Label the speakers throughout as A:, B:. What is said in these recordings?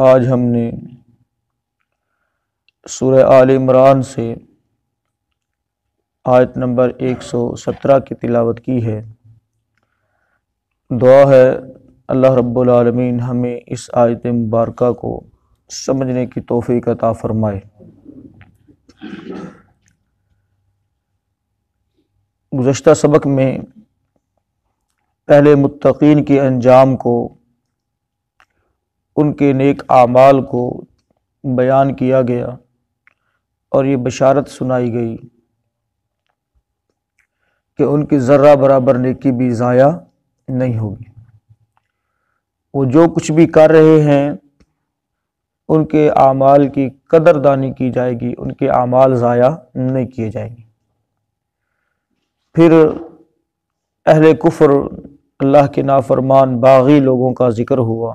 A: آج ہم نے سورہ آل عمران سے آیت نمبر 117 کی تلاوت کی ہے۔ دعا ہے اللہ رب العالمین ہمیں اس آیت مبارکہ کو سمجھنے کی توفیق عطا فرمائے۔ گزشتہ سبق میں پہلے متقین کے انجام کو، ان کے نیک اعمال کو بیان کیا گیا اور یہ بشارت سنائی گئی کہ ان کی ذرہ برابر نیکی بھی ضائع نہیں ہوگی۔ وہ جو کچھ بھی کر رہے ہیں ان کے اعمال کی قدردانی کی جائے گی، ان کے اعمال ضائع نہیں کیے جائیں گے۔ پھر اہل کفر، اللہ کے نافرمان باغی لوگوں کا ذکر ہوا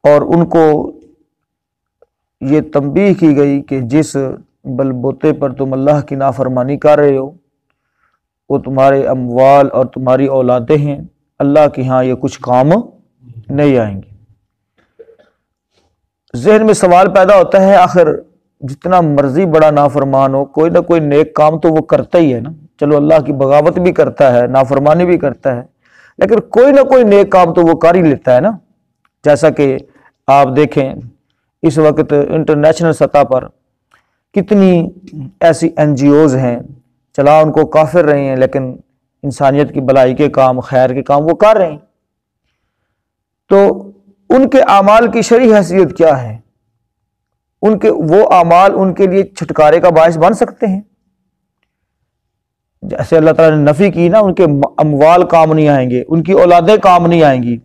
A: اور ان کو یہ تنبیہ کی گئی کہ جس بل بوتے پر تم اللہ کی نافرمانی کر رہے ہو وہ تمہارے اموال اور تمہاری اولادیں ہیں، اللہ کے ہاں یہ کچھ کام نہیں آئیں گے۔ ذہن میں سوال پیدا ہوتا ہے، آخر جتنا مرضی بڑا نافرمان ہو کوئی نہ کوئی نیک کام تو وہ کرتا ہی ہے نا۔ چلو اللہ کی بغاوت بھی کرتا ہے، نافرمانی بھی کرتا ہے، لیکن کوئی نہ کوئی نیک کام تو وہ کر ہی لیتا ہے نا۔ جیسا کہ آپ دیکھیں اس وقت انٹرنیشنل سطح پر کتنی ایسی NGOs ہیں، چلا ان کو کافر رہے ہیں لیکن انسانیت کی بھلائی کے کام، خیر کے کام وہ کر رہے ہیں۔ تو ان کے اعمال کی شرعی حیثیت کیا ہے؟ ان کے وہ اعمال ان کے لیے چھٹکارے کا باعث بن سکتے ہیں؟ جیسے اللہ تعالیٰ نے نفی کی نا، ان کے اموال کام نہیں آئیں گے، ان کی اولادیں کام نہیں آئیں گی،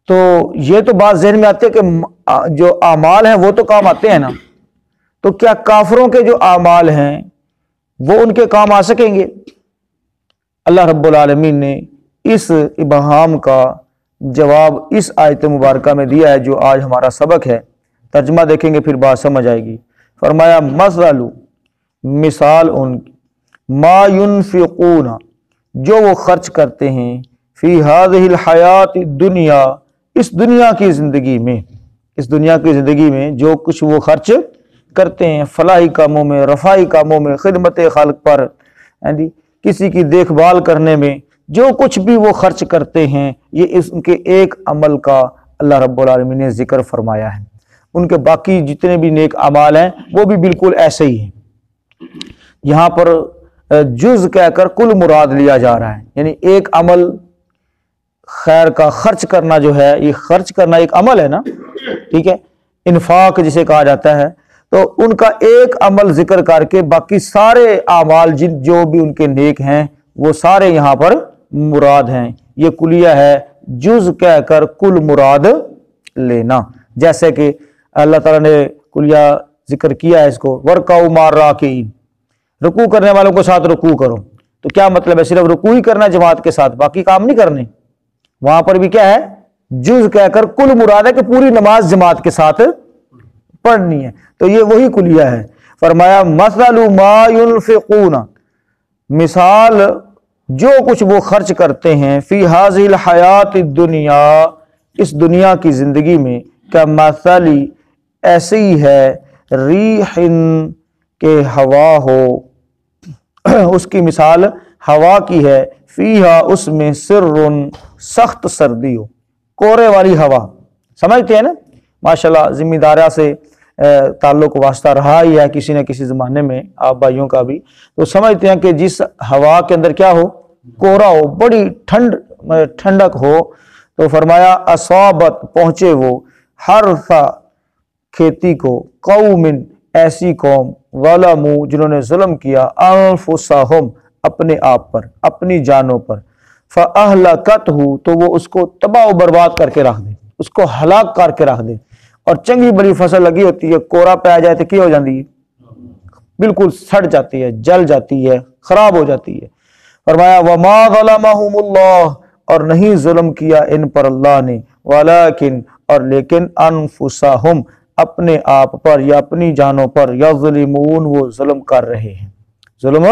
A: تو یہ تو بات ذہن میں آتی ہے کہ جو اعمال ہیں وہ تو کام آتے ہیں نا، تو کیا کافروں کے جو اعمال ہیں وہ ان کے کام آ سکیں گے؟ اللہ رب العالمین نے اس ابہام کا جواب اس آیت مبارکہ میں دیا ہے جو آج ہمارا سبق ہے۔ ترجمہ دیکھیں گے پھر بات سمجھ آئے گی۔ فرمایا مثل، مثال ان ما ينفقون، جو وہ خرچ کرتے ہیں، فی هذه الحیات الدنیا، اس دنیا کی زندگی میں، اس دنیا کی زندگی میں جو کچھ وہ خرچ کرتے ہیں، فلاحی کاموں میں، رفاہی کاموں میں، خدمت خلق پر، کسی کی دیکھ بھال کرنے میں، جو کچھ بھی وہ خرچ کرتے ہیں، یہ اس کے ایک عمل کا اللہ رب العالمین نے ذکر فرمایا ہے۔ ان کے باقی جتنے بھی نیک اعمال ہیں وہ بھی بالکل ایسے ہی ہیں۔ یہاں پر جز کہہ کر کل مراد لیا جا رہا ہے، یعنی ایک عمل خیر کا خرچ کرنا جو ہے، یہ خرچ کرنا ایک عمل ہے نا، ٹھیک ہے، انفاق جسے کہا جاتا ہے، تو ان کا ایک عمل ذکر کر کے باقی سارے اعمال جو بھی ان کے نیک ہیں وہ سارے یہاں پر مراد ہیں۔ یہ کلیہ ہے، جز کہہ کر کل مراد لینا، جیسے کہ اللہ تعالیٰ نے کلیہ ذکر کیا ہے اس کو، وَرْكَعُوا مَعَ الرَّاكِعِينَ، رکوع کرنے والوں کے ساتھ رکوع کرو۔ تو کیا مطلب ہے؟ صرف رکوع ہی کرنا جماعت کے ساتھ، باقی کام نہیں کرنے؟ وہاں پر بھی کیا ہے؟ جز کہہ کر کل مراد ہے کہ پوری نماز جماعت کے ساتھ پڑھنی ہے، تو یہ وہی کلیہ ہے۔ فرمایا مثل ما ينفقون، مثال جو کچھ وہ خرچ کرتے ہیں، فی هذه الحیات الدنیا، اس دنیا کی زندگی میں، کمثل، ایسے ہی ہے، ریح، کہ ہوا ہو، اس کی مثال ہوا کی ہے، فیہا، اس میں، سر، سخت سردی ہو، کورے والی ہوا، سمجھتے ہیں نا؟ ماشاءاللہ ذمہ داریاں سے تعلق واسطہ رہا ہی ہے کسی نہ کسی زمانے میں، آپ بھائیوں کا بھی، تو سمجھتے ہیں کہ جس ہوا کے اندر کیا ہو، کورا ہو، بڑی ٹھنڈک ہو، تو فرمایا اصابت، پہنچے وہ، حرث، کھیتی کو، قوم، ایسی قوم، ظلموا، جنہوں نے ظلم کیا، انفسہم، اپنے آپ پر، اپنی جانوں پر، فاہلکتہ، تو وہ اس کو تباہ و برباد کر کے رکھ دے، اس کو ہلاک کر کے رکھ دے۔ اور چنگی بڑی فصل لگی ہوتی ہے، کورا پہ آ جائے تو کیا ہو جاتی ہے؟ بالکل سڑ جاتی ہے، جل جاتی ہے، خراب ہو جاتی ہے۔ فرمایا وما ظلمہم اللہ، اور نہیں ظلم کیا ان پر اللہ نے، ولیکن، اور لیکن، انفسہم، اپنے آپ پر یا اپنی جانوں پر، یظلمون، وہ ظلم کر رہے ہیں، ظلم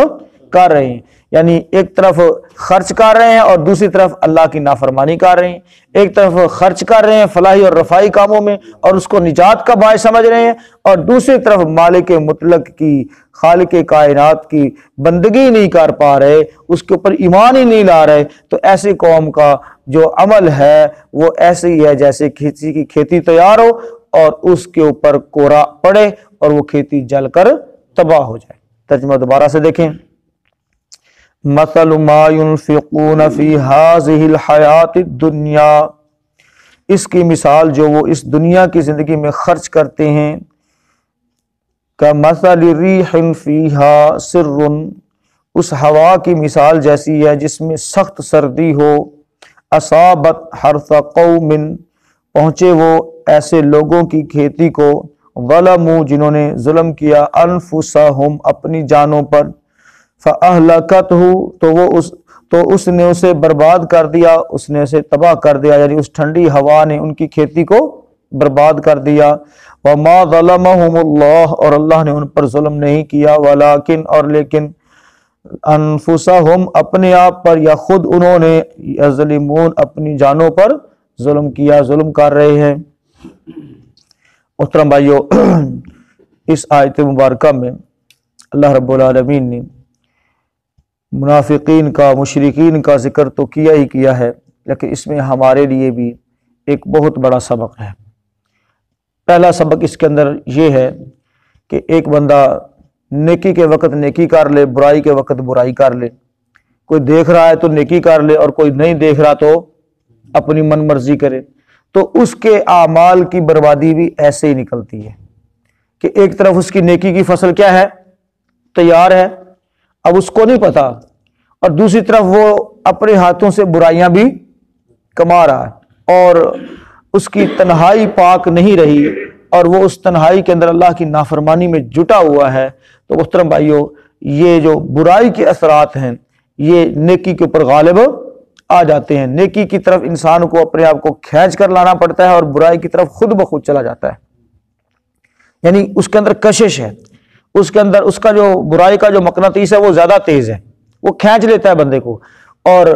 A: کر رہے ہیں، یعنی ایک طرف خرچ کر رہے ہیں اور دوسری طرف اللہ کی نافرمانی کر رہے ہیں، ایک طرف خرچ کر رہے ہیں فلاحی اور رفائی کاموں میں اور اس کو نجات کا باعث سمجھ رہے ہیں، اور دوسری طرف مالک مطلق کی، خالق کائنات کی بندگی نہیں کر پا رہے، اس کے اوپر ایمان ہی نہیں لا رہے، تو ایسی قوم کا جو عمل ہے وہ ایسے ہی ہے جیسے کسی کی کھیتی تیار ہو اور اس کے اوپر کورا پڑے اور وہ کھیتی جل کر تباہ ہو جائے۔ ترجمہ دوبارہ سے دیکھیں، مثل ما ينفقون في هذه الحیات الدنیا، اس کی مثال جو وہ اس دنیا کی زندگی میں خرچ کرتے ہیں، كمثل ريح فيها سر، اس ہوا کی مثال جیسی ہے جس میں سخت سردی ہو، اصابت حرث قوم، پہنچے وہ ایسے لوگوں کی کھیتی کو، ظلموا، جنہوں نے ظلم کیا، انفسہم، اپنی جانوں پر، فاہلکتہ، تو اس نے اسے برباد کر دیا، اس نے اسے تباہ کر دیا، یعنی اس ٹھنڈی ہوا نے ان کی کھیتی کو برباد کر دیا۔ وما ظلمہم اللہ، اور اللہ نے ان پر ظلم نہیں کیا، ولیکن، اور لیکن، انفسہم، اپنے آپ پر، یا خود انہوں نے، یظلمون، اپنی جانوں پر ظلم کیا، ظلم کر رہے ہیں۔ محترم بھائیو، اس آیت مبارکہ میں اللہ رب العالمین نے منافقین کا، مشرکین کا ذکر تو کیا ہی کیا ہے، لیکن اس میں ہمارے لیے بھی ایک بہت بڑا سبق ہے۔ پہلا سبق اس کے اندر یہ ہے کہ ایک بندہ نیکی کے وقت نیکی کر لے، برائی کے وقت برائی کر لے، کوئی دیکھ رہا ہے تو نیکی کر لے اور کوئی نہیں دیکھ رہا تو اپنی من مرضی کرے، تو اس کے اعمال کی بربادی بھی ایسے ہی نکلتی ہے کہ ایک طرف اس کی نیکی کی فصل کیا ہے، تیار ہے، اب اس کو نہیں پتا، اور دوسری طرف وہ اپنے ہاتھوں سے برائیاں بھی کما رہا ہے اور اس کی تنہائی پاک نہیں رہی اور وہ اس تنہائی کے اندر اللہ کی نافرمانی میں جٹا ہوا ہے۔ تو محترم بھائیو، یہ جو برائی کے اثرات ہیں یہ نیکی کے اوپر غالب آ جاتے ہیں، نیکی کی طرف انسان کو اپنے آپ کو کھینچ کر لانا پڑتا ہے اور برائی کی طرف خود بخود چلا جاتا ہے، یعنی اس کے اندر کشش ہے، اس کے اندر اس کا جو برائی کا جو مقناطیس ہے وہ زیادہ تیز ہے، وہ کھینچ لیتا ہے بندے کو۔ اور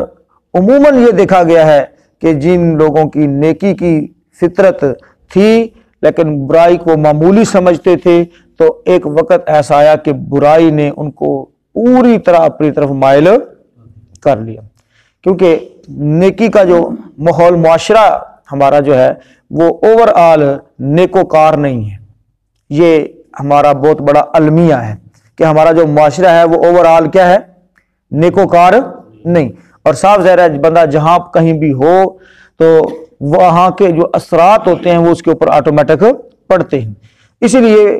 A: عموماً یہ دیکھا گیا ہے کہ جن لوگوں کی نیکی کی فطرت تھی لیکن برائی کو معمولی سمجھتے تھے، تو ایک وقت ایسا آیا کہ برائی نے ان کو پوری طرح اپنی طرف مائل کر لیا، کیونکہ نیکی کا جو ماحول، معاشرہ ہمارا جو ہے وہ اوور آل نیکوکار نہیں ہے۔ یہ ہمارا بہت بڑا المیہ ہے کہ ہمارا جو معاشرہ ہے وہ اوور آل کیا ہے، نیکوکار نہیں، اور صاف ظاہر ہے بندہ جہاں کہیں بھی ہو تو وہاں کے جو اثرات ہوتے ہیں وہ اس کے اوپر آٹومیٹک پڑتے ہیں۔ اسی لیے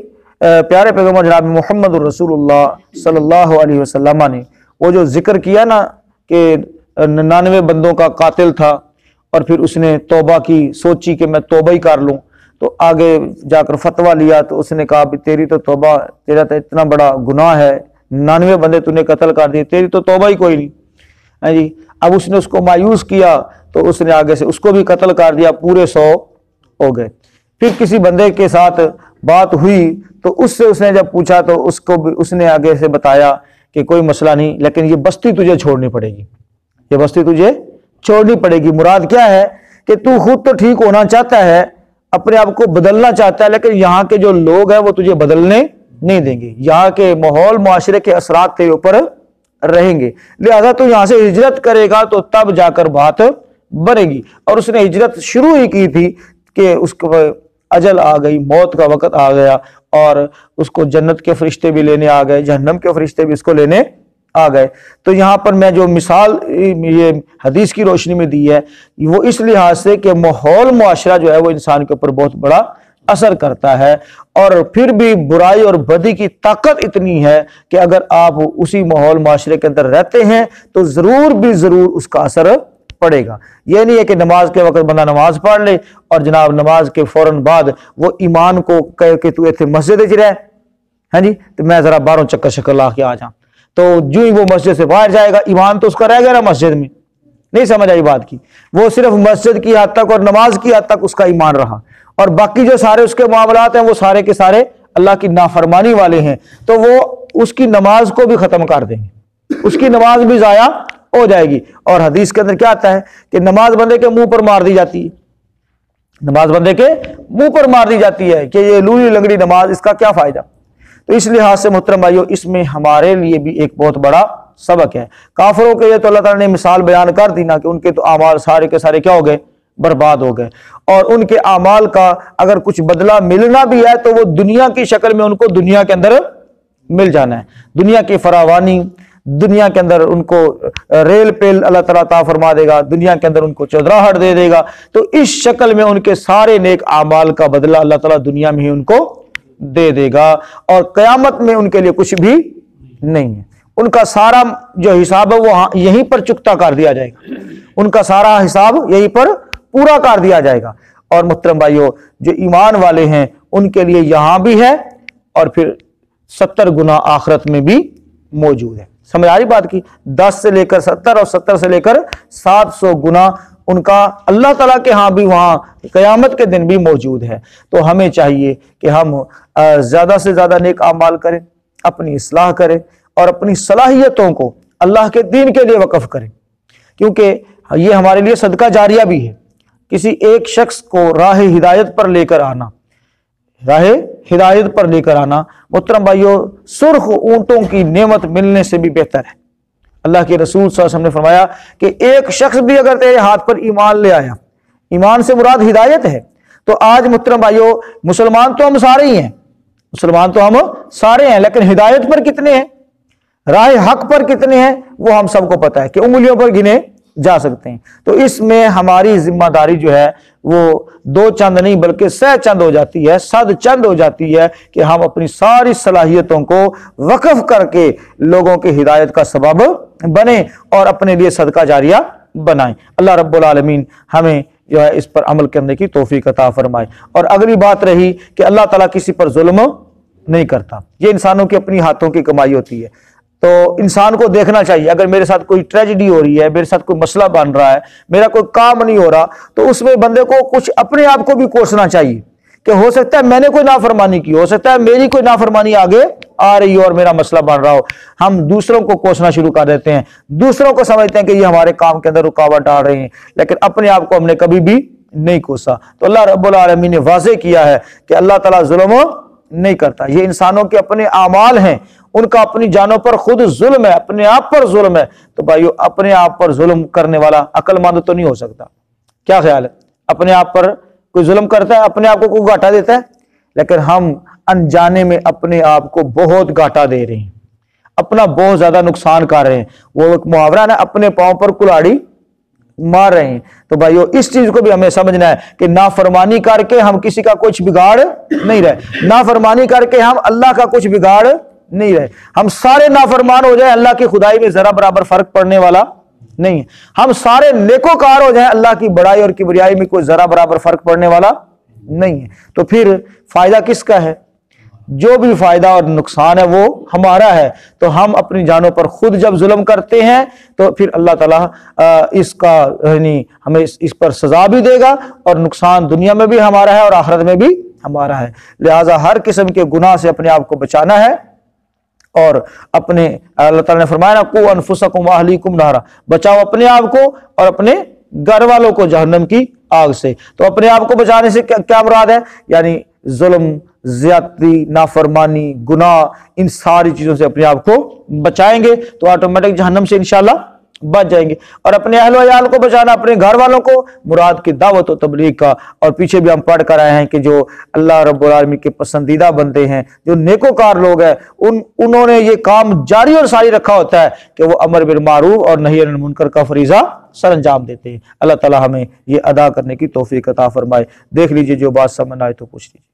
A: پیارے پیغمبر جناب محمد الرسول اللہ صلی اللہ علیہ وسلم نے وہ جو ذکر کیا نا کہ 99 بندوں کا قاتل تھا اور پھر اس نے توبہ کی، سوچی کہ میں توبہ ہی کر لوں، تو آگے جا کر فتویٰ لیا تو اس نے کہا بھی تیری تو توبہ، تیرا تو اتنا بڑا گناہ ہے، 99 بندے تو نے قتل کر دیے، تیری تو توبہ ہی کوئی نہیں جی۔ اب اس نے اس کو مایوس کیا تو اس نے آگے سے اس کو بھی قتل کر دیا، پورے 100 ہو گئے۔ پھر کسی بندے کے ساتھ بات ہوئی تو اس سے اس نے جب پوچھا تو اس کو بھی اس نے آگے سے بتایا کہ کوئی مسئلہ نہیں، لیکن یہ بستی تجھے چھوڑنی پڑے گی، یہ بستی تجھے چھوڑنی پڑے گی۔ مراد کیا ہے کہ تو خود تو ٹھیک ہونا چاہتا ہے، اپنے آپ کو بدلنا چاہتا ہے، لیکن یہاں کے جو لوگ ہیں وہ تجھے بدلنے نہیں دیں گے، یہاں کے ماحول، معاشرے کے اثرات تیرے اوپر رہیں گے، لہذا تو یہاں سے ہجرت کرے گا تو تب جا کر بات بنے گی۔ اور اس نے ہجرت شروع ہی کی تھی کہ اس کو اجل آ گئی، موت کا وقت آ گیا، اور اس کو جنت کے فرشتے بھی لینے آ گئے، جہنم کے فرشتے بھی اس کو لینے آ گئے۔ تو یہاں پر میں جو مثال یہ حدیث کی روشنی میں دی ہے وہ اس لحاظ سے کہ ماحول، معاشرہ جو ہے وہ انسان کے اوپر بہت بڑا اثر کرتا ہے، اور پھر بھی برائی اور بدی کی طاقت اتنی ہے کہ اگر آپ اسی ماحول، معاشرے کے اندر رہتے ہیں تو ضرور بھی ضرور اس کا اثر پڑے گا۔ یہ نہیں ہے کہ نماز کے وقت بندہ نماز پڑھ لے اور جناب نماز کے فوراً بعد وہ ایمان کو کہے کہ تو ایتھے مسجد وچ رہ، ہاں جی تو میں ذرا باہروں چکر شکر لا کے آ جاؤں، تو جو ہی وہ مسجد سے باہر جائے گا ایمان تو اس کا رہ گیا نا مسجد میں، نہیں سمجھ آئی بات کی، وہ صرف مسجد کی حد تک اور نماز کی حد تک اس کا ایمان رہا، اور باقی جو سارے اس کے معاملات ہیں وہ سارے کے سارے اللہ کی نافرمانی والے ہیں، تو وہ اس کی نماز کو بھی ختم کر دیں گے، اس کی نماز بھی ضائع ہو جائے گی۔ اور حدیث کے اندر کیا آتا ہے کہ نماز بندے کے منہ پر مار دی جاتی ہے، نماز بندے کے منہ پر مار دی جاتی ہے کہ یہ لولی لنگڑی نماز، اس کا کیا فائدہ۔ تو اس لحاظ سے محترم بھائیو اس میں ہمارے لیے بھی ایک بہت بڑا سبق ہے۔ کافروں کے یہ تو اللہ تعالیٰ نے مثال بیان کر دی نا کہ ان کے تو اعمال سارے کے سارے کیا ہو گئے، برباد ہو گئے، اور ان کے اعمال کا اگر کچھ بدلہ ملنا بھی ہے تو وہ دنیا کی شکل میں ان کو دنیا کے اندر مل جانا ہے، دنیا کی فراوانی، دنیا کے اندر ان کو ریل پیل اللہ تعالیٰ عطا فرما دے گا، دنیا کے اندر ان کو چودراہٹ دے دے گا، تو اس شکل میں ان کے سارے نیک اعمال کا بدلہ اللہ تعالیٰ دنیا میں ہی ان کو دے دے گا، اور قیامت میں ان کے لیے کچھ بھی نہیں ہے۔ ان کا سارا جو حساب ہے وہ یہیں پر چکتا کر دیا جائے گا، ان کا سارا حساب یہیں پر پورا کر دیا جائے گا۔ اور محترم بھائیو جو ایمان والے ہیں ان کے لیے یہاں بھی ہے اور پھر 70 گنا آخرت میں بھی موجود ہے۔ سمجھ آ رہی بات کی؟ 10 سے لے کر 70 اور 70 سے لے کر 700 گنا ان کا اللہ تعالیٰ کے ہاں بھی وہاں قیامت کے دن بھی موجود ہے۔ تو ہمیں چاہیے کہ ہم زیادہ سے زیادہ نیک اعمال کریں، اپنی اصلاح کریں اور اپنی صلاحیتوں کو اللہ کے دین کے لیے وقف کریں، کیونکہ یہ ہمارے لیے صدقہ جاریہ بھی ہے۔ کسی ایک شخص کو راہ ہدایت پر لے کر آنا، راہ ہدایت پر لے کر آنا محترم بھائیو سرخ اونٹوں کی نعمت ملنے سے بھی بہتر ہے۔ اللہ کے رسول صلی اللہ علیہ وسلم نے فرمایا کہ ایک شخص بھی اگر تیرے ہاتھ پر ایمان لے آیا، ایمان سے مراد ہدایت ہے، تو آج محترم بھائیو مسلمان تو ہم سارے ہی ہیں، مسلمان تو ہم سارے ہیں، لیکن ہدایت پر کتنے ہیں، راہ حق پر کتنے ہیں، وہ ہم سب کو پتا ہے کہ انگلیوں پر گنے جا سکتے ہیں۔ تو اس میں ہماری ذمہ داری جو ہے وہ 2 چند نہیں بلکہ 100 چند ہو جاتی ہے، 100 چند ہو جاتی ہے کہ ہم اپنی ساری صلاحیتوں کو وقف کر کے لوگوں کی ہدایت کا سبب بنیں اور اپنے لیے صدقہ جاریہ بنائیں۔ اللہ رب العالمین ہمیں جو ہے اس پر عمل کرنے کی توفیق عطا فرمائے۔ اور اگلی بات رہی کہ اللہ تعالیٰ کسی پر ظلم نہیں کرتا، یہ انسانوں کی اپنی ہاتھوں کی کمائی ہوتی ہے۔ تو انسان کو دیکھنا چاہیے اگر میرے ساتھ کوئی ٹریجڈی ہو رہی ہے، میرے ساتھ کوئی مسئلہ بن رہا ہے، میرا کوئی کام نہیں ہو رہا، تو اس میں بندے کو کچھ اپنے آپ کو بھی کوسنا چاہیے کہ ہو سکتا ہے میں نے کوئی نافرمانی کی، ہو سکتا ہے میری کوئی نافرمانی آگے آ رہی ہو اور میرا مسئلہ بن رہا ہو۔ ہم دوسروں کو کوسنا شروع کر دیتے ہیں، دوسروں کو سمجھتے ہیں کہ یہ ہمارے کام کے اندر رکاوٹ ڈال رہے ہیں، لیکن اپنے آپ کو ہم نے کبھی بھی نہیں کوسا۔ تو اللہ رب العالمین نے واضح کیا ہے کہ اللہ تعالیٰ ظلم نہیں کرتا، یہ انسانوں کے اپنے اعمال ہیں، ان کا اپنی جانوں پر خود ظلم ہے، اپنے آپ پر ظلم ہے۔ تو بھائیو اپنے آپ پر ظلم کرنے والا عقل مند تو نہیں ہو سکتا۔ کیا خیال ہے؟ اپنے آپ پر کوئی ظلم کرتا ہے، اپنے آپ کو کوئی گھاٹا دیتا ہے، لیکن ہم انجانے میں اپنے آپ کو بہت گھاٹا دے رہے ہیں، اپنا بہت زیادہ نقصان کر رہے ہیں۔ وہ ایک محاورہ ہے، اپنے پاؤں پر کلاڑی مار رہے ہیں۔ تو بھائیو اس چیز کو بھی ہمیں سمجھنا ہے کہ نافرمانی کر کے ہم کسی کا کچھ بگاڑ نہیں رہے، نافرمانی کر کے ہم اللہ کا کچھ بگاڑ نہیں رہے۔ ہم سارے نافرمان ہو جائیں، اللہ کی خدائی میں ذرا برابر فرق پڑنے والا نہیں ہے۔ ہم سارے نیکوکار ہو جائیں، اللہ کی بڑائی اور کبریائی میں کوئی ذرا برابر فرق پڑنے والا نہیں ہے۔ تو پھر فائدہ کس کا ہے؟ جو بھی فائدہ اور نقصان ہے وہ ہمارا ہے۔ تو ہم اپنی جانوں پر خود جب ظلم کرتے ہیں تو پھر اللہ تعالیٰ اس کا یعنی ہمیں اس پر سزا بھی دے گا، اور نقصان دنیا میں بھی ہمارا ہے اور آخرت میں بھی ہمارا ہے۔ لہٰذا ہر قسم کے گناہ سے اپنے آپ کو بچانا ہے، اور اپنے اللہ تعالیٰ نے فرمایا نا قوا انفسکم واہلیکم نارا، بچاؤ اپنے آپ کو اور اپنے گھر والوں کو جہنم کی آگ سے۔ تو اپنے آپ کو بچانے سے کیا مراد ہے؟ یعنی ظلم، زیادتی، نافرمانی، گناہ، ان ساری چیزوں سے اپنے آپ کو بچائیں گے تو آٹومیٹک جہنم سے انشاءاللہ بچ جائیں گے۔ اور اپنے اہل و عیال کو بچانا، اپنے گھر والوں کو، مراد کی دعوت و تبلیغ کا۔ اور پیچھے بھی ہم پڑھ کر آئے ہیں کہ جو اللہ رب العالمین کے پسندیدہ بندے ہیں، جو نیکوکار لوگ ہیں، انہوں نے یہ کام جاری اور ساری رکھا ہوتا ہے کہ وہ امر بالمعروف اور نہی عن المنکر کا فریضہ سر انجام دیتے ہیں۔ اللہ تعالی ہمیں یہ ادا کرنے کی توفیق عطا فرمائے۔ دیکھ لیجئے جو بات سمجھ آئے تو پوچھ لیجیے۔